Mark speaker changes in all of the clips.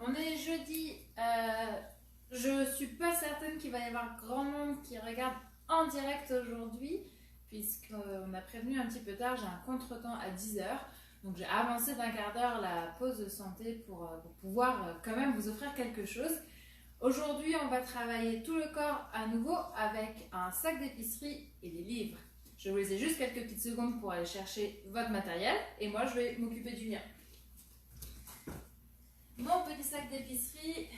Speaker 1: on est jeudi. Je suis pas certaine qu'il va y avoir grand monde qui regarde en direct aujourd'hui, puisqu'on a prévenu un petit peu tard, j'ai un contretemps à 10 h. Donc j'ai avancé d'un quart d'heure la pause de santé pour pouvoir quand même vous offrir quelque chose. Aujourd'hui, on va travailler tout le corps à nouveau avec un sac d'épicerie et des livres. Je vais vous laisser juste quelques petites secondes pour aller chercher votre matériel et moi je vais m'occuper du mien. Mon petit sac d'épicerie.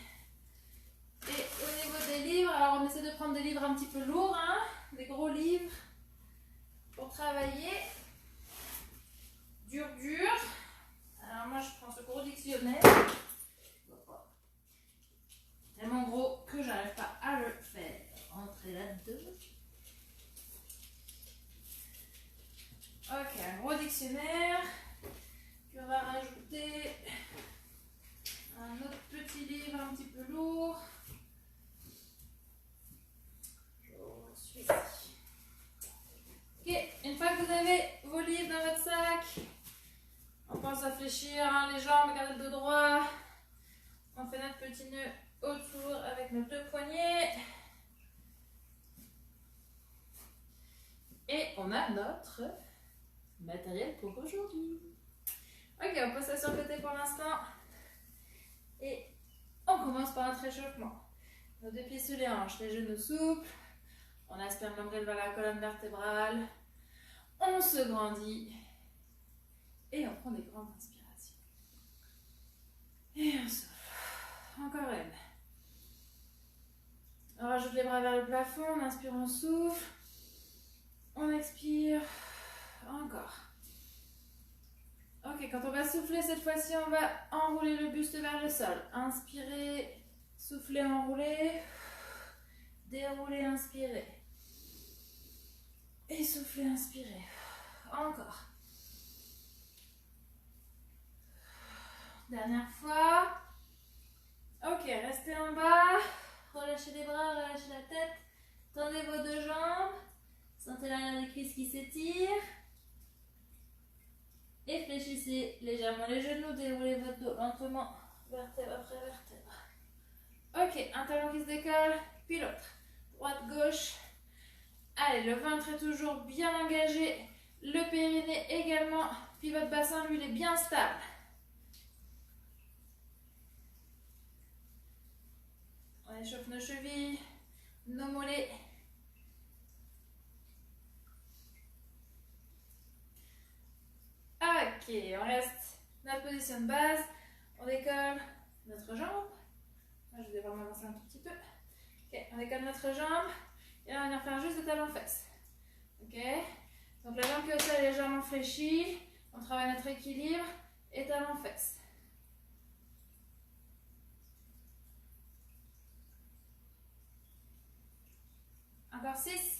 Speaker 1: Et au niveau des livres, alors on essaie de prendre des livres un petit peu lourds, hein, des gros livres pour travailler. Dur. Alors moi je prends ce gros dictionnaire. Tellement gros que j'arrive pas à le faire rentrer là-dedans. Ok, un gros dictionnaire. Puis on va rajouter un autre petit livre un petit peu lourd. Ok, une fois que vous avez vos livres dans votre sac, on pense à fléchir hein, les jambes, garder le dos droit. On fait notre petit nœud autour avec nos deux poignets. Et on a notre matériel pour aujourd'hui. Ok, on pose ça sur le côté pour l'instant. Et on commence par notre réchauffement. Nos deux pieds sous les hanches, les genoux souples. On aspire le nombril vers la colonne vertébrale. On se grandit. Et on prend des grandes inspirations. Et on souffle. Encore une. On rajoute les bras vers le plafond. On inspire, on souffle. On expire. Encore. Ok, quand on va souffler, cette fois-ci, on va enrouler le buste vers le sol. Inspirez, soufflez, enroulez. Déroulez, inspirez. Et soufflez, inspirez. Encore. Dernière fois. Ok, restez en bas. Relâchez les bras, relâchez la tête. Tendez vos deux jambes. Sentez l'arrière des cuisses qui s'étirent. Et fléchissez légèrement les genoux. Déroulez votre dos lentement, vertèbre après vertèbre. Ok, un talon qui se décolle, puis l'autre. Droite, gauche. Allez, le ventre est toujours bien engagé. Le périnée également. Puis votre bassin, lui, il est bien stable. On échauffe nos chevilles, nos mollets. Ok, on reste notre position de base. On décolle notre jambe. Moi, je vais vraiment avancer un tout petit peu. Ok, on décolle notre jambe. Et là, on va venir faire juste le talon-fesse. Ok, donc la jambe qui est au sol est légèrement fléchie. On travaille notre équilibre et talon-fesse. Encore 6.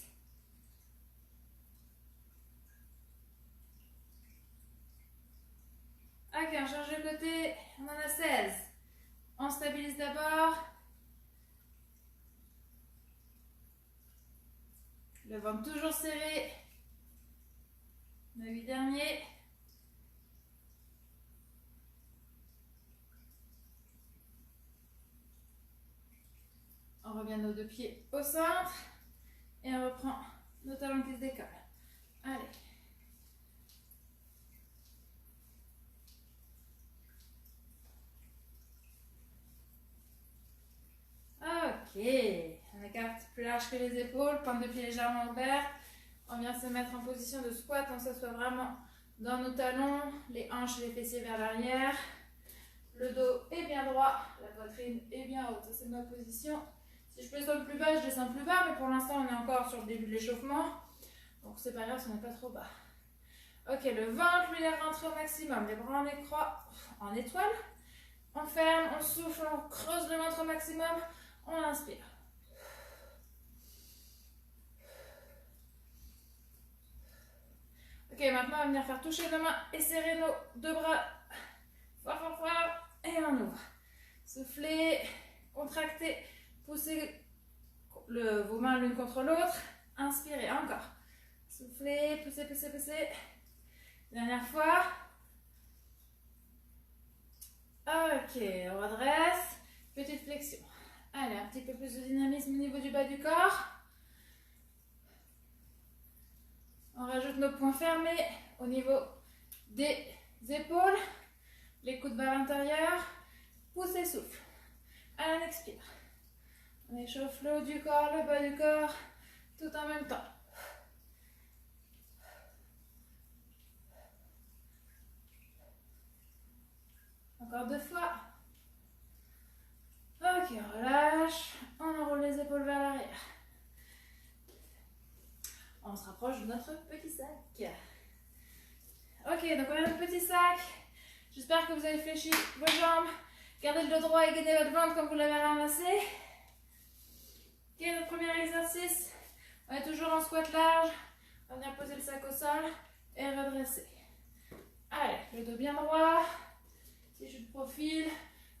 Speaker 1: Ok, on change de côté. On en a 16. On stabilise d'abord. Le ventre toujours serré. Le 8 derniers. On revient nos deux pieds au centre. Et on reprend nos talons qui se décollent. Allez. Ok. On écarte plus large que les épaules. Pointe de pied légèrement ouverte. On vient se mettre en position de squat. On s'assoit vraiment dans nos talons. Les hanches et les fessiers vers l'arrière. Le dos est bien droit. La poitrine est bien haute. Ça, c'est ma position. Si je peux descendre plus bas, je descends plus bas. Mais pour l'instant, on est encore sur le début de l'échauffement. Donc, c'est pas grave si on n'est pas trop bas. Ok, le ventre, lui, il rentre au maximum. Les bras en étoile. On ferme, on souffle, on creuse le ventre au maximum. On inspire. Ok, maintenant, on va venir faire toucher nos mains et serrer nos deux bras. Fort. Et on ouvre. Soufflez, contractez, poussez vos mains l'une contre l'autre. Inspirez, encore. Soufflez, poussez. Dernière fois. Ok. Ok, on redresse. Petite flexion. Allez, un petit peu plus de dynamisme au niveau du bas du corps. On rajoute nos poings fermés au niveau des épaules. Les coudes vers l'intérieur. Pousse et souffle. Allez, on expire. On échauffe le haut du corps, le bas du corps, tout en même temps. Encore 2 fois. Ok, on relâche. On enroule les épaules vers l'arrière. On se rapproche de notre petit sac. Ok, donc on a notre petit sac. J'espère que vous avez fléchi vos jambes. Gardez le dos droit et gainez votre ventre comme vous l'avez ramassé. Ok, notre premier exercice. On est toujours en squat large. On va venir poser le sac au sol et redresser. Allez, le dos bien droit. Si je de profil,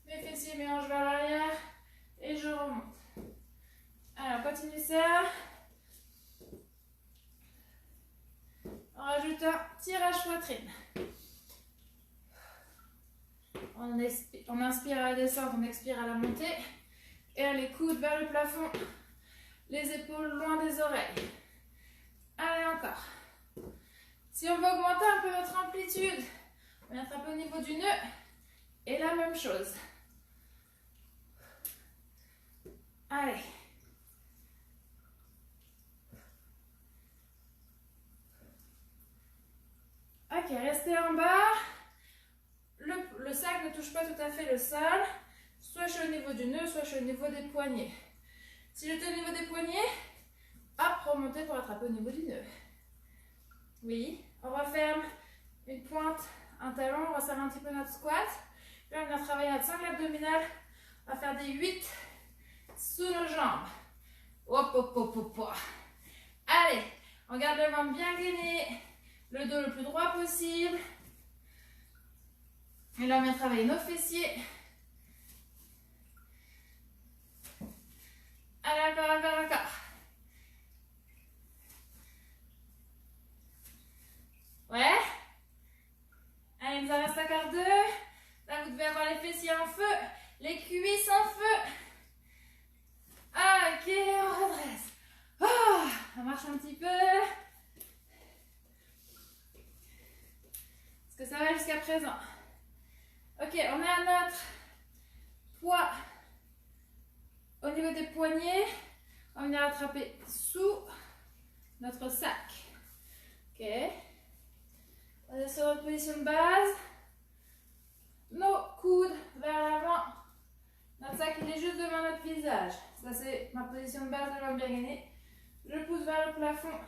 Speaker 1: mes fessiers, mes hanches vers l'arrière et je remonte. Alors, continue ça. On rajoute un tirage poitrine. On inspire à la descente, on expire à la montée. Et les coudes vers le plafond, les épaules loin des oreilles. Allez, encore. Si on veut augmenter un peu notre amplitude, on va mettre un peu au niveau du nœud. Et la même chose. Allez. Ok, restez en bas. Le sac ne touche pas tout à fait le sol. Soit je suis au niveau du nœud, soit je suis au niveau des poignets. Si j'étais au niveau des poignets, hop, remonter pour attraper au niveau du nœud. Oui, on referme une pointe, un talon, on resserre un petit peu notre squat. Puis on vient travailler notre sangle abdominale. On va faire des 8 sous nos jambes. Hop, hop, hop, hop, hop. Allez, on garde le ventre bien gainé, le dos le plus droit possible. Et là, on vient travailler nos fessiers. Allez, encore, encore, encore. Ouais. Allez, il nous en reste encore 2. Là, vous devez avoir les fessiers en feu, les cuisses en feu. Ok, on redresse. Oh, on marche un petit peu. Est-ce que ça va jusqu'à présent? Ok, on a notre poids au niveau des poignets. On va venir attraper sous notre sac. Ok. On est sur notre position de base. Nos coudes vers l'avant. Notre sac, il est juste devant notre visage. Ça, c'est ma position de base, le ventre bien gainé. Je pousse vers le plafond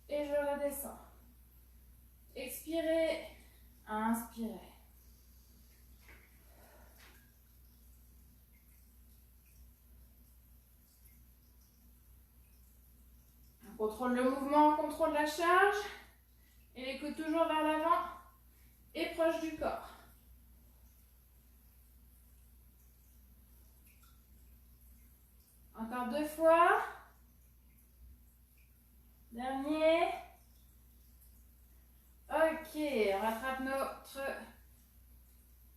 Speaker 1: et je redescends. Expirez, inspirez. On contrôle le mouvement, on contrôle la charge. Et les coudes toujours vers l'avant et proche du corps. Encore 2 fois. Dernier. Ok, on rattrape notre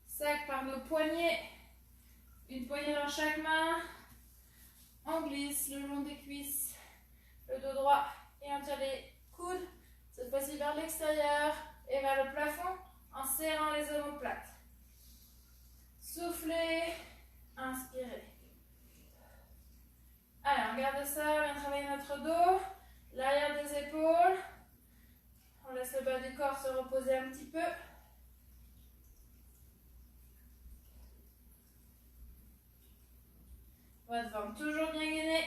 Speaker 1: sac par nos poignets. Une poignée dans chaque main. On glisse le long des cuisses, le dos droit et on tire les coudes. Cette fois-ci vers l'extérieur et vers le plafond en serrant les omoplates. Soufflez, inspirez. Allez, on garde ça, on vient travailler notre dos, l'arrière des épaules. On laisse le bas du corps se reposer un petit peu. Votre ventre toujours bien gainé.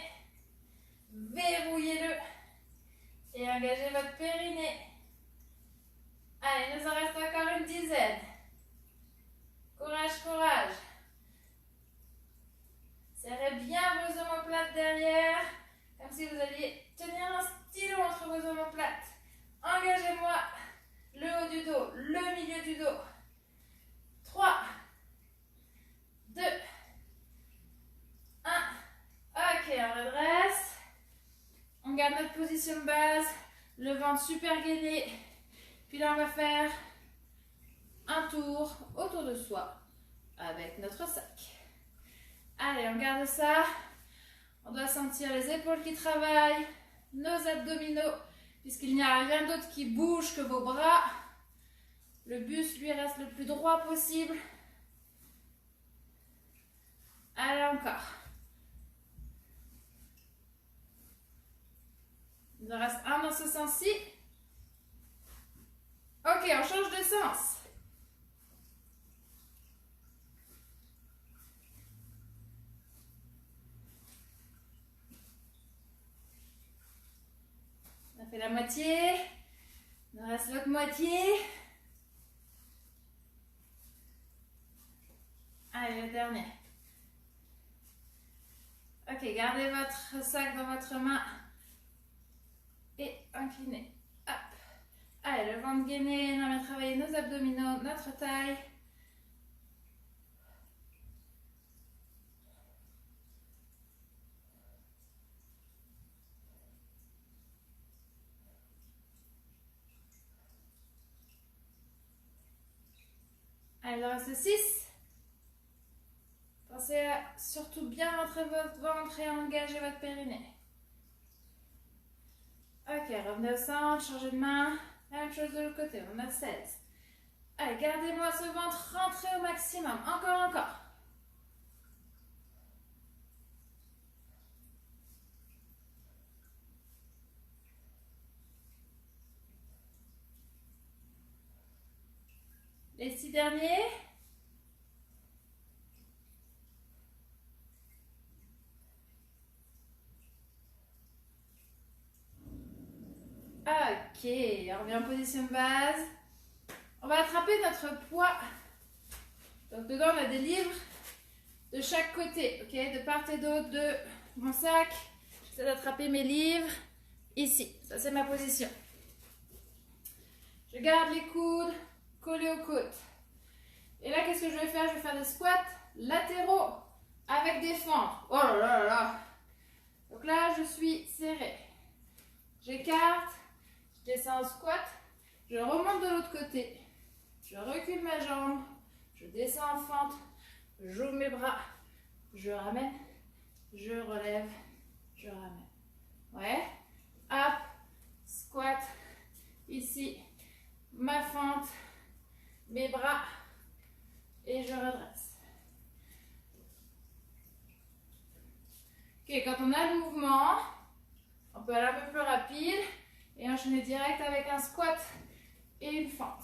Speaker 1: Verrouillez-le. Et engagez votre périnée. Allez, il nous en reste encore une dizaine. Courage, courage. Serrez bien vos omoplates derrière, comme si vous alliez tenir un stylo entre vos omoplates. Engagez-moi le haut du dos, le milieu du dos. 3, 2, 1. Ok, on redresse. On garde notre position de base, le ventre super gainé. Puis là, on va faire un tour autour de soi. avec notre sac. Allez, on garde ça. On doit sentir les épaules qui travaillent, nos abdominaux, puisqu'il n'y a rien d'autre qui bouge que vos bras. Le buste, lui, reste le plus droit possible. Allez, encore. Il en reste un dans ce sens-ci. Ok, on change de sens. On a fait la moitié. Il en reste l'autre moitié. Allez, le dernier. Ok, gardez votre sac dans votre main. Et inclinez. Hop. Allez, le ventre gainé. On va travailler nos abdominaux, notre taille. Allez, il en reste 6. Pensez à surtout bien rentrer votre ventre et engager votre périnée. Ok, revenez au centre, changez de main. La même chose de l'autre côté, on a 16. Allez, gardez-moi ce ventre, rentrez au maximum. Encore. Les 6 derniers. Ok, on revient en position de base. On va attraper notre poids. Donc dedans, on a des livres de chaque côté, ok, de part et d'autre de mon sac. J'essaie d'attraper mes livres ici. Ça, c'est ma position. Je garde les coudes collés aux côtes. Et là, qu'est-ce que je vais faire? Je vais faire des squats latéraux avec des fentes. Oh là là là là. Donc là, je suis serrée. J'écarte, je descends en squat, je remonte de l'autre côté. Je recule ma jambe, je descends en fente, j'ouvre mes bras, je ramène, je relève, je ramène. Ouais. Hop, squat, ici, ma fente, mes bras, et je redresse. Ok, quand on a le mouvement, on peut aller un peu plus rapide et enchaîner direct avec un squat et une fente.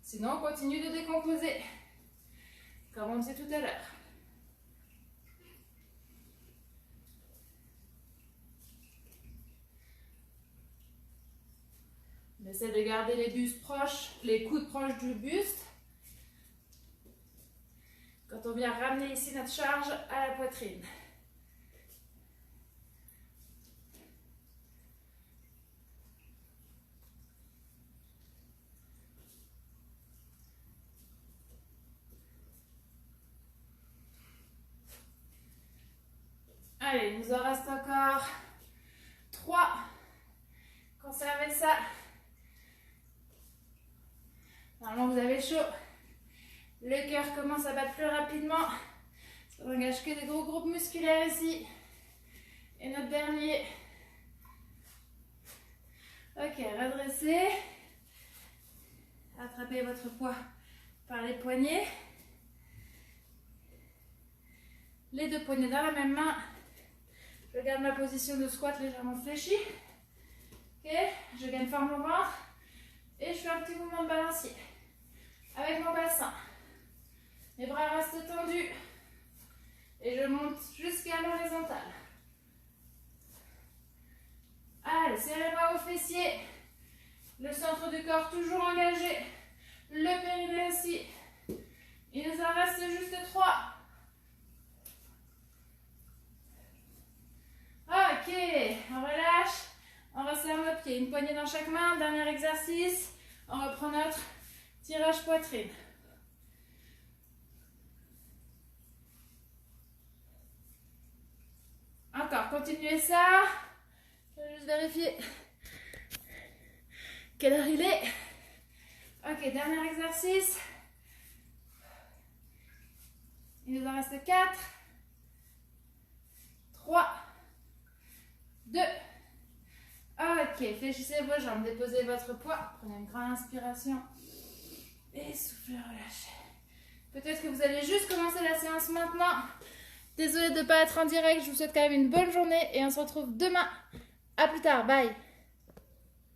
Speaker 1: Sinon, on continue de décomposer, comme on disait tout à l'heure. On essaie de garder les bustes proches, les coudes proches du buste. Quand on vient ramener ici notre charge à la poitrine. Allez, il nous en reste encore 3. Conservez ça. Normalement, vous avez chaud. Le cœur commence à battre plus rapidement. Ça n'engage que des gros groupes musculaires ici. Et notre dernier. Ok, redressez. Attrapez votre poids par les poignets. Les 2 poignets dans la même main. Je garde ma position de squat légèrement fléchie. Ok, je gagne forme au ventre. Et je fais un petit mouvement de balancier. Avec mon bassin. Mes bras restent tendus. Et je monte jusqu'à l'horizontale. Allez, serrez-moi aux fessiers. Le centre du corps toujours engagé. Le périnée aussi. Il nous en reste juste 3. Ok, on relâche. On resserre nos pieds. Une poignée dans chaque main. Dernier exercice. On reprend notre tirage poitrine. Encore, continuez ça. Je vais juste vérifier quelle heure il est. Ok, dernier exercice. Il nous en reste 4, 3, 2. Ok, fléchissez vos jambes, déposez votre poids. Prenez une grande inspiration. Et soufflez, relâchez. Peut-être que vous allez juste commencer la séance maintenant. Désolée de ne pas être en direct, je vous souhaite quand même une bonne journée et on se retrouve demain. À plus tard, bye.